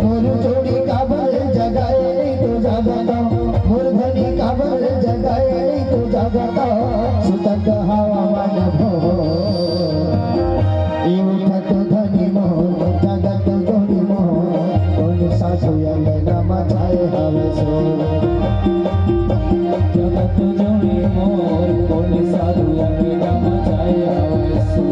मोर जोड़ी काबर जगाए नहीं तो जागता, मोर धनी काबर जगाए नहीं तो जागता, सुतक हवा मन भो ई उठत धनी मोर जगत जोड़ी मोर, कौन सासु यले मचाए हवे सो, जगत जोड़ी मोर कौन साधु यले मचाए हवे सो।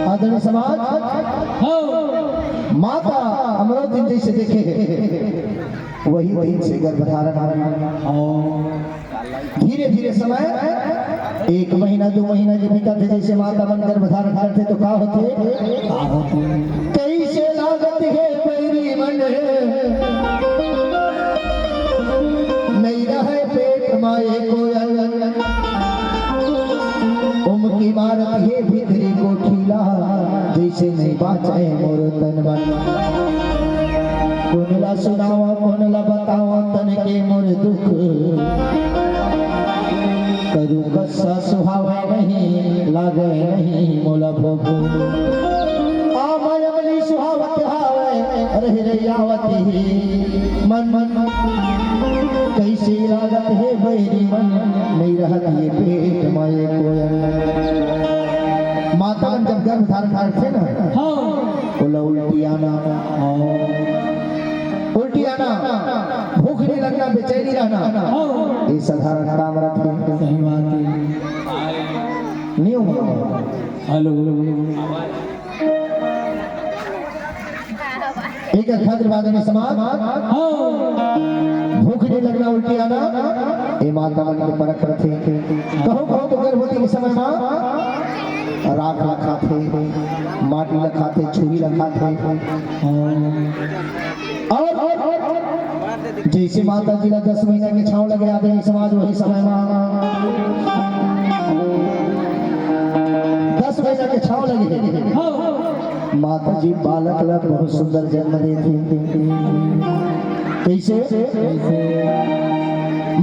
आदरणीय समाज, माता अमृत दिन जैसे देखे वही दिन से गर्भधारण, धीरे धीरे समय 1 महीना 2 महीना के बीता थे, जैसे माता मन गर्भधारण करते तो का होते कैसे लागत है पैरी मन नहीं रहे पेट माए कोयल, की मारत है भीतरी को खिला, जैसे नहीं बाचाए मोर तन मन, कोनला सुनावा कोनला बतावा तन के मोर दुख, करू कसा सुहावे नहीं लागे नहीं मोला भोग, आमयमली सुहावत हावे रह रयावती मन मन, कैसी लागत है बैरी मन नहीं रहत ये पेट माए कोयल। माता जब गर्भ धारण करते ना उल्टी आना, उल्टी आना, भूख नहीं लगना, बेचैनी रहना, ये साधारण काम रखे सही बात है। नियम हेलो एक खातिर बाद में समाज, भूख नहीं लगना, उल्टी आना, ये माता मन के परख रखे, कहो कहो तो गर्भवती के समय में राख रखा थे, माटी रखा थे, छुरी रखा थे, और जैसे माता जी 10 महीना के छाव लगे आदमी समाज वही समय में 10 महीना के छाव लगे, माता जी बालक ला बहुत सुंदर जन्म देती, कैसे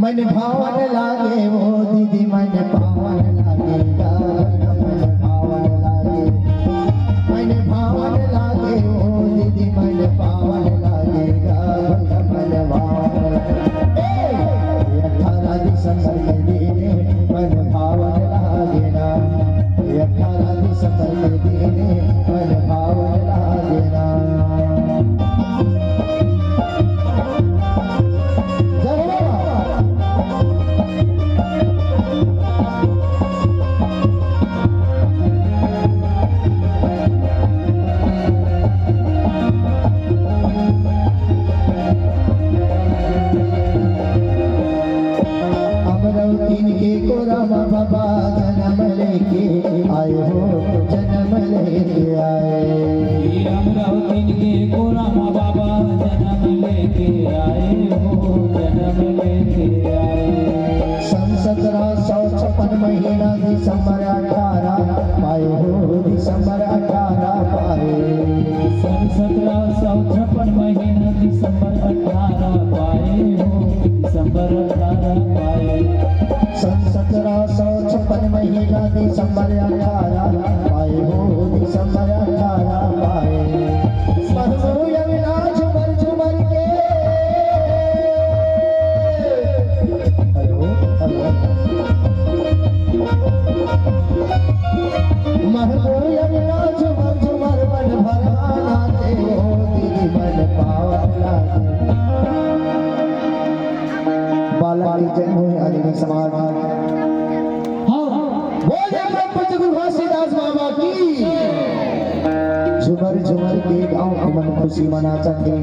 मन भावन लागे वो दीदी मन पावन लागेगा, मन भावन लागे वो दीदी मन पावन लागेगा, मन भावन 18 दिसंबर के दिन मन भावन लागेगा, 18 दिसंबर के दिन मन भावन लागेगा। बाबा जन्म लेके आए हो, जन्म लेके आए, अमरावती के कोरामा बाबा जन्म लेके आए हो, जन्म लेके आए। 1756 महीना दिसंबर 18 पाए हो, दिसंबर 18 पाए, 1756 महीना दिसंबर 18 पाए हो, दिसंबर 18 पाए। 1756 महीना दिसंबर 18 पाए हो, दिसंबर 18 पाए, महबू यमुना झुमर झुमर के, महबू यमुना झुमर झुमर मन भराना थे हो, दीदी मन पावन लागे, बालक की जन्म हुई आदमी समाज, झुमर झुमर के गाँव को मन खुशी मना सके।